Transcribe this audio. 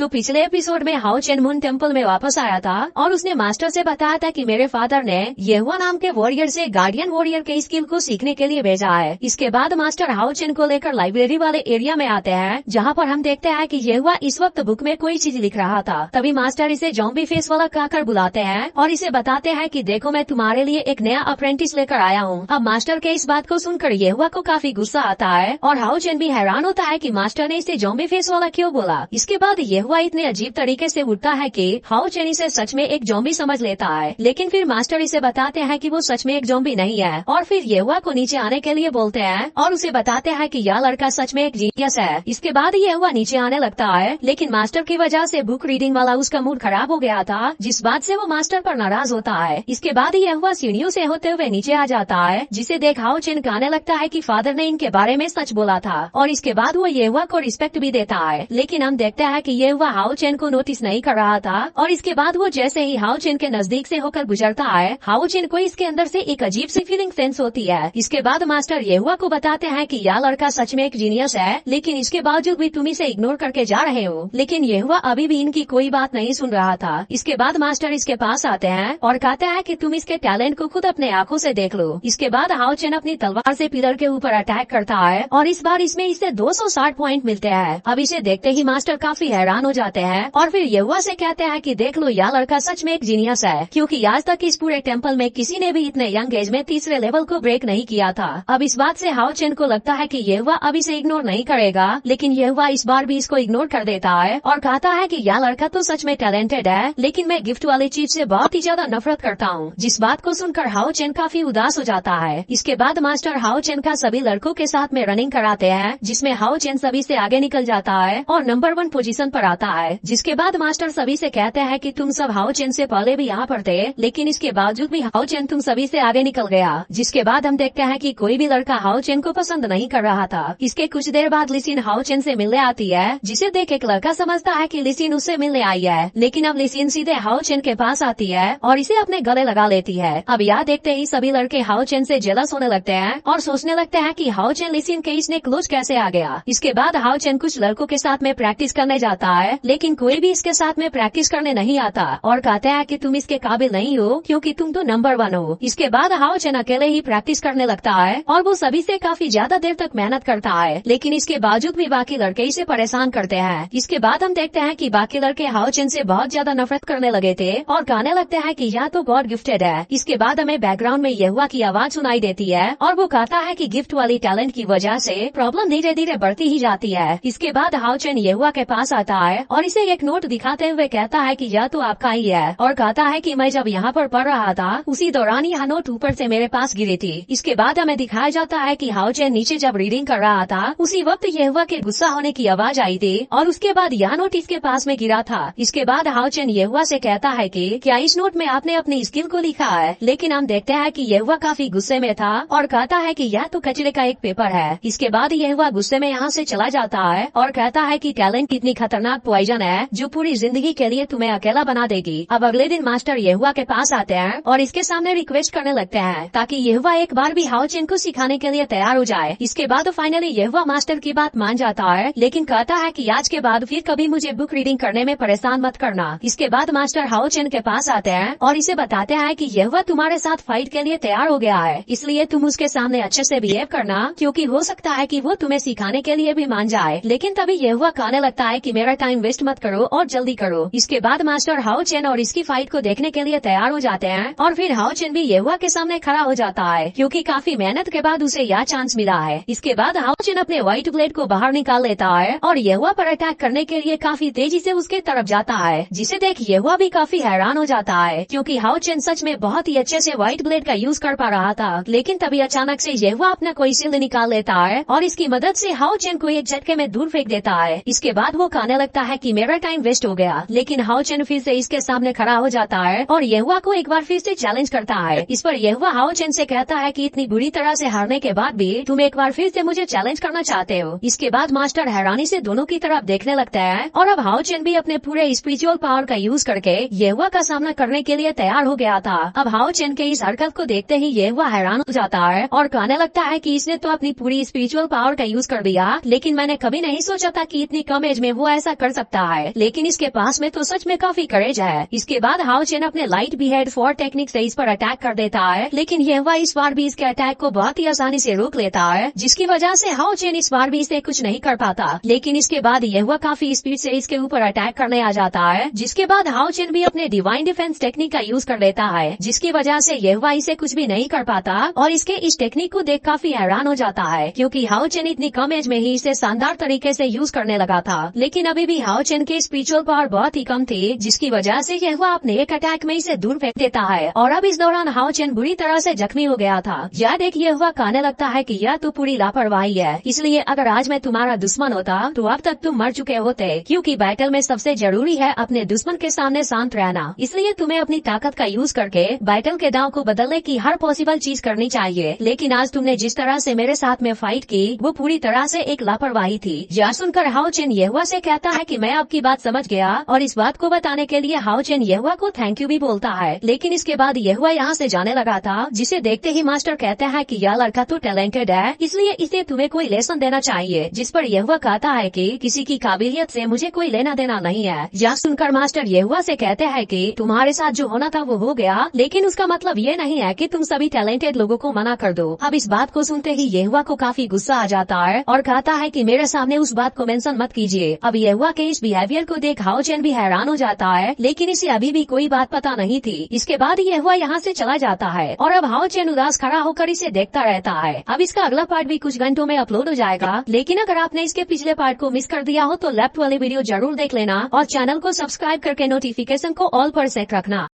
तो पिछले एपिसोड में हाउ चेन मून टेम्पल में वापस आया था और उसने मास्टर से बताया था कि मेरे फादर ने येहुआ नाम के वॉरियर से गार्डियन वॉरियर के स्किल को सीखने के लिए भेजा है। इसके बाद मास्टर हाउ चेन को लेकर लाइब्रेरी वाले एरिया में आते हैं, जहाँ पर हम देखते हैं कि येहुआ इस वक्त बुक में कोई चीज लिख रहा था। तभी मास्टर इसे जॉम्बी फेस वाला कहकर बुलाते हैं और इसे बताते हैं कि देखो मैं तुम्हारे लिए एक नया अप्रेंटिस लेकर आया हूँ। अब मास्टर के इस बात को सुनकर येहुआ को काफी गुस्सा आता है और हाउ चेन भी हैरान होता है कि मास्टर ने इसे जॉम्बी फेस वाला क्यों बोला। इसके बाद येहुआ इतने अजीब तरीके से उठता है कि हाउ चेन इसे सच में एक जॉम्बी समझ लेता है, लेकिन फिर मास्टर इसे बताते हैं कि वो सच में एक जॉम्बी नहीं है और फिर येहुआ को नीचे आने के लिए बोलते हैं और उसे बताते हैं कि यह लड़का सच में एक जीनियस है। इसके बाद येहुआ नीचे आने लगता है, लेकिन मास्टर की वजह से बुक रीडिंग वाला उसका मूड खराब हो गया था, जिस बात से वो मास्टर पर नाराज होता है। इसके बाद येहुआ सीढ़ियों से होते हुए नीचे आ जाता है, जिसे देख हाउ चेन कहने लगता है कि फादर ने इनके बारे में सच बोला था और इसके बाद वो येहुआ को रिस्पेक्ट भी देता है। लेकिन हम देखते हैं कि येहुआ हाउ चेन को नोटिस नहीं कर रहा था और इसके बाद वो जैसे ही हाउ चेन के नजदीक से होकर गुजरता है, हाउ चेन को इसके अंदर से एक अजीब सी फीलिंग सेंस होती है। इसके बाद मास्टर येहुआ को बताते हैं कि यह लड़का सच में एक जीनियस है, लेकिन इसके बावजूद भी तुम इसे इग्नोर करके जा रहे हो। लेकिन येहुआ अभी भी इनकी कोई बात नहीं सुन रहा था। इसके बाद मास्टर इसके पास आते हैं और कहते हैं कि तुम इसके टैलेंट को खुद अपने आंखों से देख लो। इसके बाद हाउ चेन अपनी तलवार से पिलर के ऊपर अटैक करता है और इस बार इसमें इसे 260 पॉइंट मिलते हैं। अब इसे देखते ही मास्टर काफी हैरान हो जाते हैं और फिर येहुआ से कहते हैं कि देख लो यह लड़का सच में एक जीनियस है, क्योंकि आज तक इस पूरे टेम्पल में किसी ने भी इतने यंग एज में तीसरे लेवल को ब्रेक नहीं किया था। अब इस बात से हाउ चेन को लगता है कि येहुआ अब इसे इग्नोर नहीं करेगा, लेकिन येहुआ इस बार भी इसको इग्नोर कर देता है और कहता है कि यह लड़का तो सच में टैलेंटेड है, लेकिन मैं गिफ्ट वाली चीज से बहुत ही ज्यादा नफरत करता हूँ। जिस बात को सुनकर हाउ चेन काफी उदास हो जाता है। इसके बाद मास्टर हाउ चेन का सभी लड़कों के साथ में रनिंग कराते हैं, जिसमें हाउ चेन सभी से आगे निकल जाता है और नंबर 1 पोजीशन पर आता है। जिसके बाद मास्टर सभी से कहते हैं कि तुम सब हाउ चेन से पहले भी यहाँ पर थे, लेकिन इसके बावजूद भी हाउ चेन तुम सभी से आगे निकल गया। जिसके बाद हम देखते हैं कि कोई भी लड़का हाउ चेन को पसंद नहीं कर रहा था। इसके कुछ देर बाद लिसिन हाउ चेन से मिलने आती है, जिसे देख एक लड़का समझता है कि लिसिन उससे मिलने आई है, लेकिन अब लिसिन सीधे हाउ चेन के पास आती है और इसे अपने गले लगा लेती है। अब यह देखते ही सभी लड़के हाउ चेन से जेलस होने लगते हैं और सोचने लगते हैं कि हाउ चेन लिसिन के इसने क्लोज कैसे आ गया। इसके बाद हाउ चेन कुछ लड़कों के साथ में प्रैक्टिस करने जाता है, लेकिन कोई भी इसके साथ में प्रैक्टिस करने नहीं आता और कहते हैं कि तुम इसके काबिल नहीं हो, क्योंकि तुम तो नंबर 1 हो। इसके बाद हाउ चेन अकेले ही प्रैक्टिस करने लगता है और वो सभी से काफी ज्यादा देर तक मेहनत करता है, लेकिन इसके बावजूद भी बाकी लड़के इसे परेशान करते हैं। इसके बाद हम देखते हैं कि बाकी लड़के हाउ चेन से बहुत ज्यादा नफरत करने लगे थे और कहने लगते हैं कि यह तो गॉड गिफ्टेड है। इसके बाद हमें बैकग्राउंड में येहुआ की आवाज सुनाई देती है और वो कहता है कि गिफ्ट वाली टैलेंट की वजह से प्रॉब्लम धीरे धीरे बढ़ती ही जाती है। इसके बाद हाउ चेन येहुआ के पास आता है और इसे एक नोट दिखाते हुए कहता है कि यह तो आपका ही है और कहता है कि मैं जब यहाँ पर पढ़ रहा था उसी दौरान यह नोट ऊपर से मेरे पास गिरी थी। इसके बाद हमें दिखाया जाता है कि हाउ चेन नीचे जब रीडिंग कर रहा था उसी वक्त येहुआ के गुस्सा होने की आवाज आई थी और उसके बाद यह नोट इसके पास में गिरा था। इसके बाद हाउ चेन येहुआ से कहता है कि क्या इस नोट में आपने अपनी स्किल को लिखा है, लेकिन हम देखते हैं कि येहुआ काफी गुस्से में था और कहता है कि यह तो कचरे का एक पेपर है। इसके बाद येहुआ गुस्से में यहाँ से चला जाता है और कहता है कि टैलेंट कितनी खतरनाक पॉइजन है जो पूरी जिंदगी के लिए तुम्हें अकेला बना देगी। अब अगले दिन मास्टर येहुआ के पास आते हैं और इसके सामने रिक्वेस्ट करने लगते हैं ताकि येहुआ एक बार भी हाउ चेन को सिखाने के लिए तैयार हो जाए। इसके बाद फाइनली येहुआ मास्टर की बात मान जाता है, लेकिन कहता है कि आज के बाद फिर कभी मुझे बुक रीडिंग करने में परेशान मत करना। इसके बाद मास्टर हाउ चेन के पास आते हैं और इसे बताते हैं कि येहुआ तुम्हारे साथ फाइट के लिए तैयार हो गया है, इसलिए तुम उसके सामने अच्छे से बिहेव करना, क्योंकि हो सकता है कि वो तुम्हें सिखाने के लिए भी मान जाए। लेकिन तभी येहुआ कहने लगता है कि मेरा टाइम वेस्ट मत करो और जल्दी करो। इसके बाद मास्टर हाउ चेन और इसकी फाइट को देखने के लिए तैयार हो जाते हैं और फिर हाउ चेन भी येहुआ के सामने खड़ा हो जाता है, क्योंकि काफी मेहनत के बाद उसे यह चांस मिला है। इसके बाद हाउ चेन अपने व्हाइट ब्लेड को बाहर निकाल लेता है और येहुआ पर अटैक करने के लिए काफी तेजी से उसके तरफ जाता है, जिसे देख येहुआ भी काफी हैरान हो जाता है, क्योंकि हाउ चेन सच में बहुत ही अच्छे से व्हाइट ब्लेड का यूज कर पा रहा था। लेकिन तभी अचानक से येहुआ अपना कोई शील्ड निकाल लेता है और इसकी मदद से हाउ चेन को एक झटके में दूर फेंक देता है। इसके बाद वो कहने लगता है कि मेरा टाइम वेस्ट हो गया, लेकिन हाउ चेन फिर से इसके सामने खड़ा हो जाता है और येहुआ को एक बार फिर से चैलेंज करता है। इस पर येहुआ हाउ चेन से कहता है कि इतनी बुरी तरह से हारने के बाद भी तुम एक बार फिर से मुझे चैलेंज करना चाहते हो। इसके बाद मास्टर हैरानी से दोनों की तरफ देखने लगता है और अब हाउ चेन भी अपने पूरे स्पिरिचुअल पावर का यूज करके येहुआ का सामना करने के लिए तैयार हो गया था। अब हाउ चेन के इस हरकत को देखते ही येहुआ हैरान हो जाता है और कहने लगता है कि इसने तो अपनी पूरी स्पिरिचुअल पावर का यूज कर दिया, लेकिन मैंने कभी नहीं सोचा था कि इतनी कम एज में वो ऐसा कर सकता है, लेकिन इसके पास में तो सच में काफी करेज है। इसके बाद हाओ चेन अपने लाइट बिहेड 4 टेक्निक से इस पर अटैक कर देता है, लेकिन येहुआ इस बार भी इसके अटैक को बहुत ही आसानी से रोक लेता है, जिसकी वजह से हाओ चेन इस बार भी इसे कुछ नहीं कर पाता। लेकिन इसके बाद येहुआ काफी स्पीड से इसके ऊपर अटैक करने आ जाता है, जिसके बाद हाओ चेन भी अपने डिवाइन डिफेंस टेक्निक का यूज कर लेता है, जिसकी वजह से येहुआ इसे कुछ भी नहीं कर पाता और इसके इस टेक्निक को देख काफी हैरान हो जाता है, क्योंकि हाओ चेन इतनी कम एज में ही इसे शानदार तरीके से यूज करने लगा था। लेकिन अभी भी हाओ चेन की स्पिरिचुअल पावर बहुत ही कम थी, जिसकी वजह से येहुआ अपने एक अटैक में इसे दूर फेंक देता है और अब इस दौरान हाओ चेन बुरी तरह से जख्मी हो गया था। यह देख येहुआ कहने लगता है कि यह तो पूरी लापरवाही है, इसलिए अगर आज मैं तुम्हारा दुश्मन होता तो अब तक तुम मर चुके होते, क्योंकि बैटल में सबसे जरूरी है अपने दुश्मन के सामने शांत रहना। इसलिए तुम्हें अपनी ताकत का यूज करके बैटल के दांव को बदलने की हर पॉसिबल चीज करनी चाहिए। लेकिन आज तुमने जिस तरह से मेरे साथ में फाइट की वो पूरी तरह से एक लापरवाही थी। यह सुनकर हाओ चेन येहुआ से कहता है कि मैं आपकी बात समझ गया और इस बात को बताने के लिए हाओ चेन येहुआ को थैंक यू भी बोलता है। लेकिन इसके बाद येहुआ यहाँ से जाने लगा था, जिसे देखते ही मास्टर कहते हैं कि यह लड़का तो टैलेंटेड है, इसलिए इसे तुम्हें कोई लेसन देना चाहिए। जिस पर येहुआ कहता है कि किसी की काबिलियत से मुझे कोई लेना देना नहीं है। यह सुनकर मास्टर येहुआ से कहते हैं कि तुम्हारे साथ जो होना था वो हो गया, लेकिन उसका मतलब ये नहीं है कि तुम सभी टैलेंटेड लोगों को मना कर दो। अब इस बात को सुनते ही येहुआ को काफी गुस्सा आ जाता है और कहता है कि मेरे सामने उस बात को मेंशन मत कीजिए। अब येहुआ के इस बिहेवियर को देख हाओ चेन भी हैरान हो जाता है, लेकिन इसे अभी भी कोई बात पता नहीं थी। इसके बाद येहुआ यहाँ से चला जाता है और अब हाओ चेन उदास खड़ा होकर इसे देखता रहता है। अब इसका अगला पार्ट भी कुछ घंटों में अपलोड हो जाएगा, लेकिन अगर आपने इसके पिछले पार्ट को मिस कर दिया हो तो लेफ्ट वाले वीडियो जरूर देख लेना और चैनल को सब्सक्राइब करके नोटिफिकेशन को ऑल पर सेट रखना।